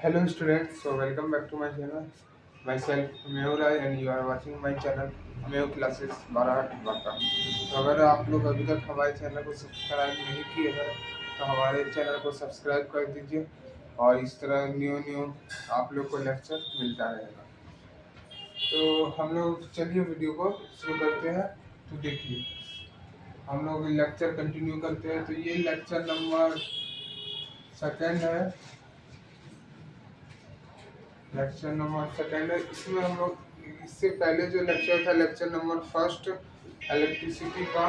Hello students, so welcome back to my channel. Myself Mehul Rai and you are watching my channel Mehul Classes बाराहट Banka. तो अगर आप लोग अभी तक हमारे चैनल को सब्सक्राइब नहीं किए हैं तो हमारे चैनल को सब्सक्राइब कर दीजिए और इस तरह न्यू न्यू आप लोग को लेक्चर मिलता रहेगा। तो हम लोग चलिए वीडियो को शुरू करते हैं। तो देखिए हम लोग लेक्चर कंटिन्यू करते हैं। तो ये लेक्चर नंबर सेकेंड है। लेक्चर नंबर सेकेंड है। इसमें हम लोग इससे पहले जो लेक्चर था लेक्चर नंबर फर्स्ट इलेक्ट्रिसिटी का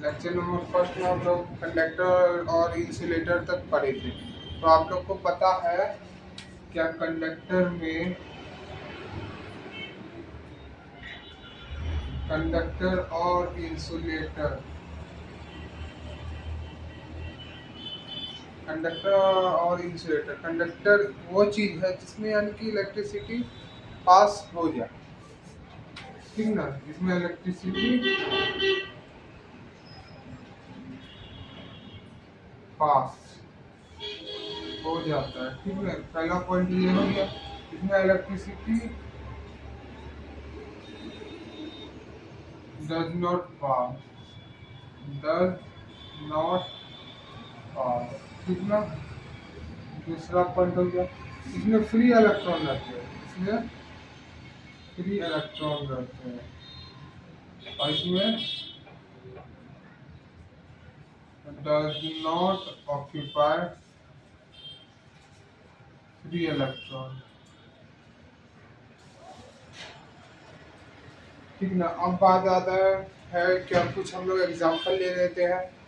लेक्चर नंबर फर्स्ट में हम लोग कंडक्टर और इंसुलेटर तक पढ़े थे। तो आप लोग को पता है क्या कंडक्टर और इंसुलेटर कंडक्टर वो चीज है जिसमें यानी कि इलेक्ट्रिसिटी पास हो जाए, ठीक ना। जिसमें इलेक्ट्रिसिटी पास हो जाता है, ठीक है। पहला पॉइंट ये हो गया। इसमें इलेक्ट्रिसिटी डज नॉट पास, ठीक ना। दूसरा पॉइंट हो गया इसमें फ्री इलेक्ट्रॉन रहते हैं, और इसमें does not occupy free electron, ठीक ना। अब बात आता है क्या कुछ हम लोग एग्जांपल ले लेते हैं।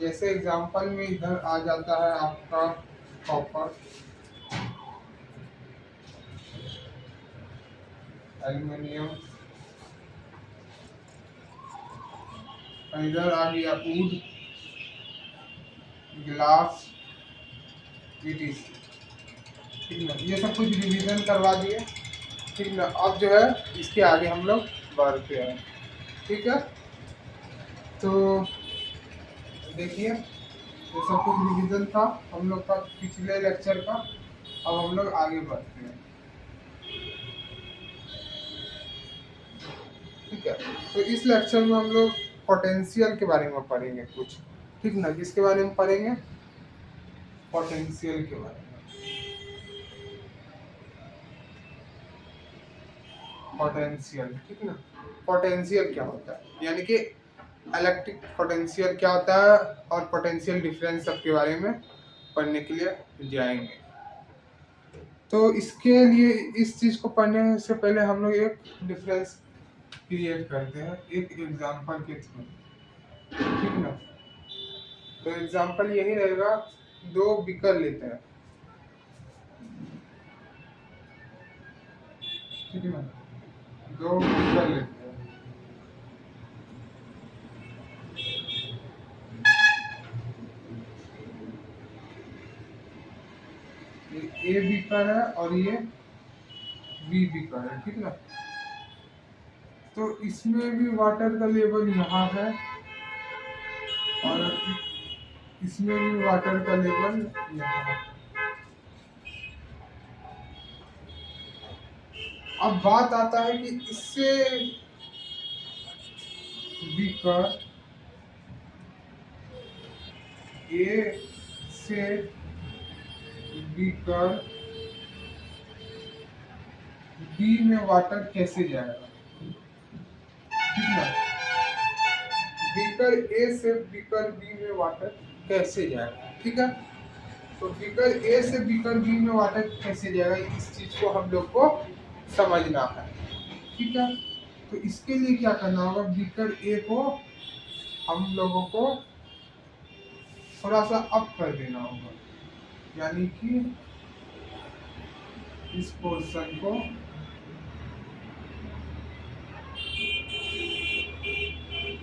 जैसे एग्जांपल में इधर आ जाता है आपका कॉपर, एल्युमिनियम, इधर आ गया वुड, ग्लास, ईटीसी, ठीक ना। ये सब कुछ रिवीजन करवा दिए, ठीक ना। अब जो है इसके आगे हम लोग बढ़ते हैं, ठीक है। तो देखिए ये सब कुछ रिवीजन था हम लोग का पिछले लेक्चर का। अब हम लोग आगे बढ़ते हैं, ठीक है। तो इस लेक्चर में हम लोग पोटेंशियल के बारे में पढ़ेंगे कुछ, ठीक ना। किसके बारे में पढ़ेंगे? पोटेंशियल के बारे में। पोटेंशियल, ठीक ना। पोटेंशियल क्या होता है यानी कि इलेक्ट्रिक पोटेंशियल क्या होता है और पोटेंशियल डिफरेंस सबके बारे में पढ़ने के लिए जाएंगे। तो इसके लिए इस चीज को पढ़ने से पहले हम लोग एक डिफरेंस क्रिएट करते हैं एक एग्जांपल के थ्रू, ठीक ना। तो एग्जांपल यही रहेगा, दो बीकर लेते हैं, ठीक है ना। दो बीकर लेते हैं, ये ए बीकर है और ये बी बीकर है, ठीक ना। तो इसमें भी वाटर का लेवल यहाँ है और इसमें भी वाटर का लेवल यहाँ है। अब बात आता है कि इससे बीकर ए से बीकर बी में वाटर कैसे जाएगा, ठीक है। बीकर ए से बीकर बी में वाटर कैसे जाएगा, ठीक है। तो बीकर ए से बीकर बी में वाटर कैसे जाएगा इस चीज को हम लोग को समझना है, ठीक है। तो इसके लिए क्या करना होगा, बीकर ए को हम लोगों को थोड़ा सा अप कर देना होगा, यानी कि इस पोर्शन को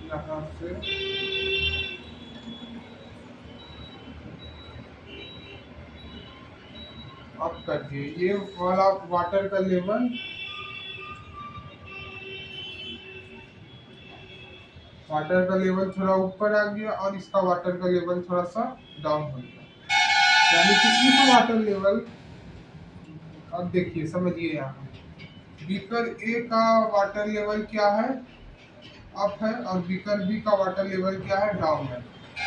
यहाँ से अप कर दिए। ये वाला वाटर का लेवल वाटर का लेवल थोड़ा ऊपर आ गया और इसका वाटर का लेवल थोड़ा सा डाउन हो गया। यानी कि इस वाटर लेवल, अब देखिए समझिए यहाँ, बीकर ए का वाटर लेवल क्या है, अप है, और बीकर बी का वाटर लेवल क्या है, डाउन है।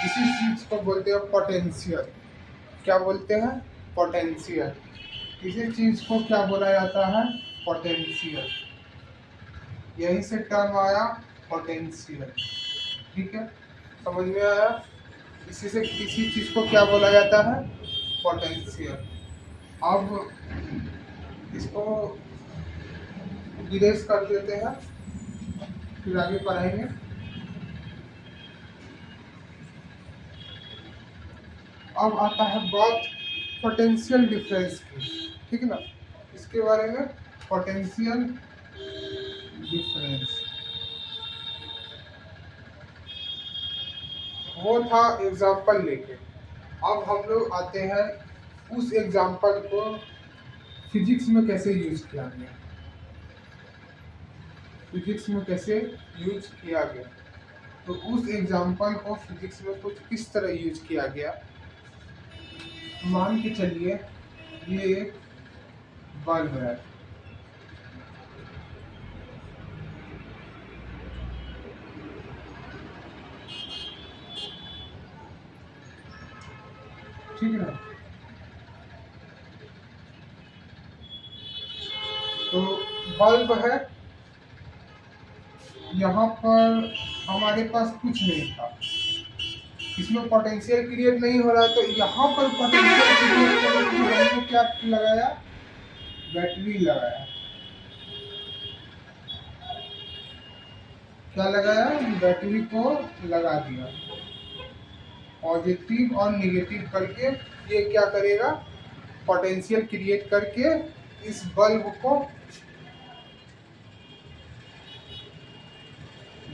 इसी चीज को बोलते हैं पोटेंशियल। क्या बोलते हैं, पोटेंशियल। इसी चीज को क्या बोला जाता है, पोटेंशियल। यही से टर्म आया पोटेंशियल। ठीक है, समझ में आया। इसी से किसी चीज को क्या बोला जाता है, पोटेंशियल। अब इसको इरेज कर देते हैं, फिर आगे पढ़ाएंगे। अब आता है बात पोटेंशियल डिफरेंस की, ठीक है ना। इसके बारे में पोटेंशियल डिफरेंस वो था एग्जाम्पल लेके। अब हम लोग आते हैं उस एग्जाम्पल को फिजिक्स में कैसे यूज किया गया, फिजिक्स में कैसे यूज किया गया। तो उस एग्जाम्पल को फिजिक्स में कुछ इस तरह यूज किया गया। मान के चलिए ये एक बल्ब है, ठीक है ना। तो बल्ब है, यहाँ पर हमारे पास कुछ नहीं था, इसमें पोटेंशियल क्रिएट नहीं हो रहा है, तो यहाँ पर पोटेंशियल क्रिएट करने के लिए हमने क्या लगाया, बैटरी लगाया। क्या लगाया, बैटरी को लगा दिया। पॉजिटिव और नेगेटिव करके ये क्या करेगा, पोटेंशियल क्रिएट करके इस बल्ब को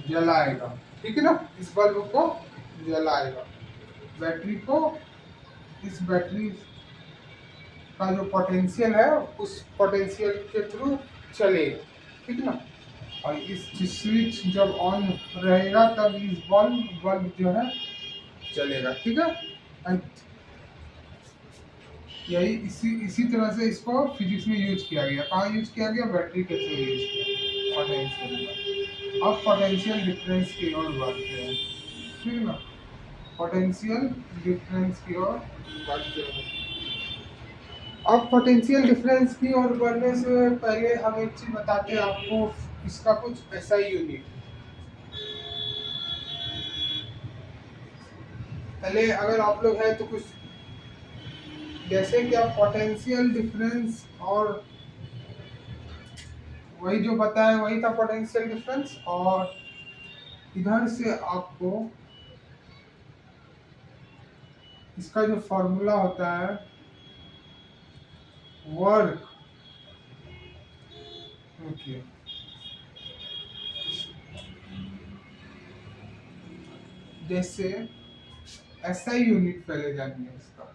जलाएगा, ठीक है ना। इस बल्ब को जलाएगा, बैटरी को, इस बैटरी का जो पोटेंशियल है उस पोटेंशियल के थ्रू चलेगा, ठीक है ना। और इस स्विच जब ऑन रहेगा तब इस बल्ब बल्ब जो है चलेगा, ठीक है। यही इसी तरह से इसको फिजिक्स में यूज किया गया। कहाँ यूज किया गया, बैटरी के थ्रू यूज किया पोटेंशियल में। अब पोटेंशियल डिफरेंस की ओर बढ़ते हैं, ठीक है ना। पोटेंशियल डिफरेंस की ओर बढ़ते हैं। अब पोटेंशियल डिफरेंस की ओर बढ़ने से पहले हम एक चीज बताते हैं आपको, इसका कुछ ऐसा ही यूनिट। पहले अगर आप लोग हैं तो कुछ जैसे कि आप पोटेंशियल डिफरेंस, और वही जो बताया वही था पोटेंशियल डिफरेंस, और इधर से आपको इसका जो फॉर्मूला होता है वर्क, ओके, जैसे एसआई यूनिट पहले जानिए इसका,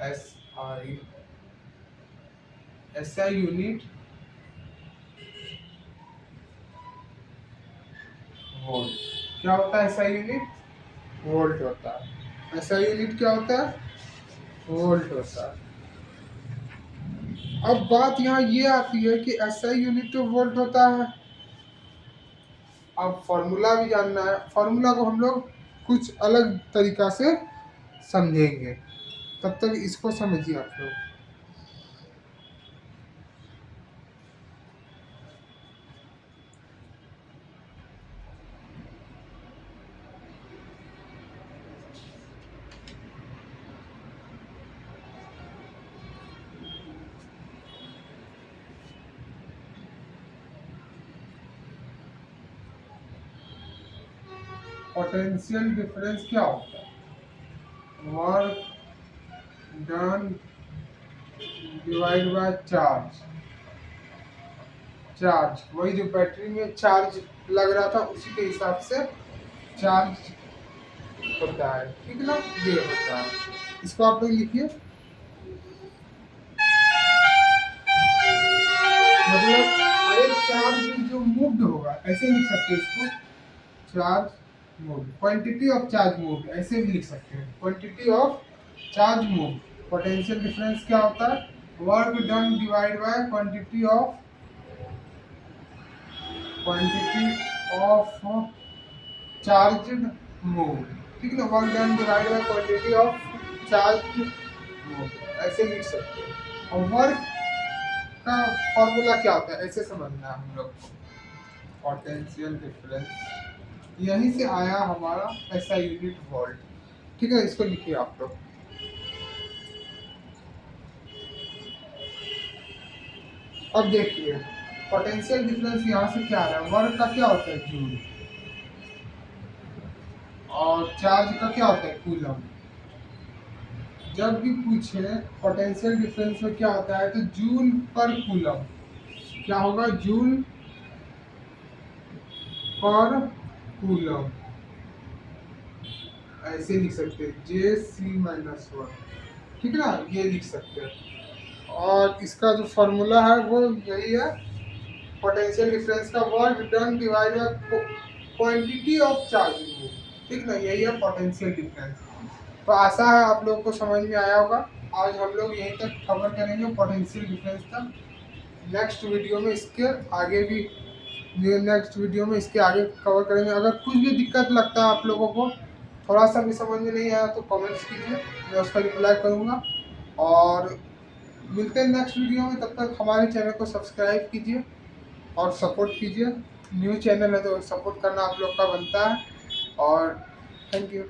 एसआई, एसआई यूनिट वोल्ट। क्या होता है एसआई यूनिट, वोल्ट होता है। एसआई यूनिट क्या होता है, वोल्ट होता है। अब बात यहाँ ये आती है कि एसआई यूनिट तो वोल्ट होता है, अब फॉर्मूला भी जानना है। फॉर्मूला को हम लोग कुछ अलग तरीका से समझेंगे, तब तक इसको समझिए आप लोग। पोटेंशियल डिफरेंस क्या होता है, work done divide by charge. Charge वही जो बैटरी में चार्ज लग रहा था उसी के हिसाब से चार्ज होता है, ठीक है ना, ये होता है। इसको आप लोग लिखिए, मतलब अरे चार्ज जो मूव्ड होगा, ऐसे लिख सकते हैं इसको, charge move, quantity of charge move ऐसे भी लिख सकते हैं, quantity of charge move. Potential difference क्या होता है, work done divide by quantity of charge move, ठीक है ना, work done divide by quantity of charge move ऐसे लिख सकते हैं। और वर्क का फॉर्मूला क्या होता है ऐसे समझना है हम लोग को, पोटेंशियल डिफरेंस यहीं से आया हमारा ऐसा यूनिट वोल्ट, ठीक है, इसको लिखिए आप लोग। अब देखिए पोटेंशियल डिफरेंस यहाँ से क्या आ रहा है, वर्क का क्या होता है जूल, और चार्ज का क्या होता है कूलम। जब भी पूछे पोटेंशियल डिफरेंस में क्या होता है तो जूल पर कूलम, क्या होगा, जूल पर कूलम ऐसे लिख सकते हैं, J(C-1), ठीक है ना, ये लिख सकते हैं। और इसका जो फॉर्मूला है वो यही है, पोटेंशियल डिफरेंस का work done divide by quantity of charge move, ठीक ना, यही है पोटेंशियल डिफरेंस। तो आशा है आप लोगों को समझ में आया होगा। आज हम लोग यहीं तक कवर करेंगे पोटेंशियल डिफरेंस तक। नेक्स्ट वीडियो में इसके आगे भी कवर करेंगे। अगर कुछ भी दिक्कत लगता है आप लोगों को, थोड़ा सा भी समझ में नहीं आया तो कमेंट्स कीजिए, मैं उसका रिप्लाई करूँगा। और मिलते हैं नेक्स्ट वीडियो में, तब तक हमारे चैनल को सब्सक्राइब कीजिए और सपोर्ट कीजिए। न्यू चैनल है तो सपोर्ट करना आप लोग का बनता है। और थैंक यू।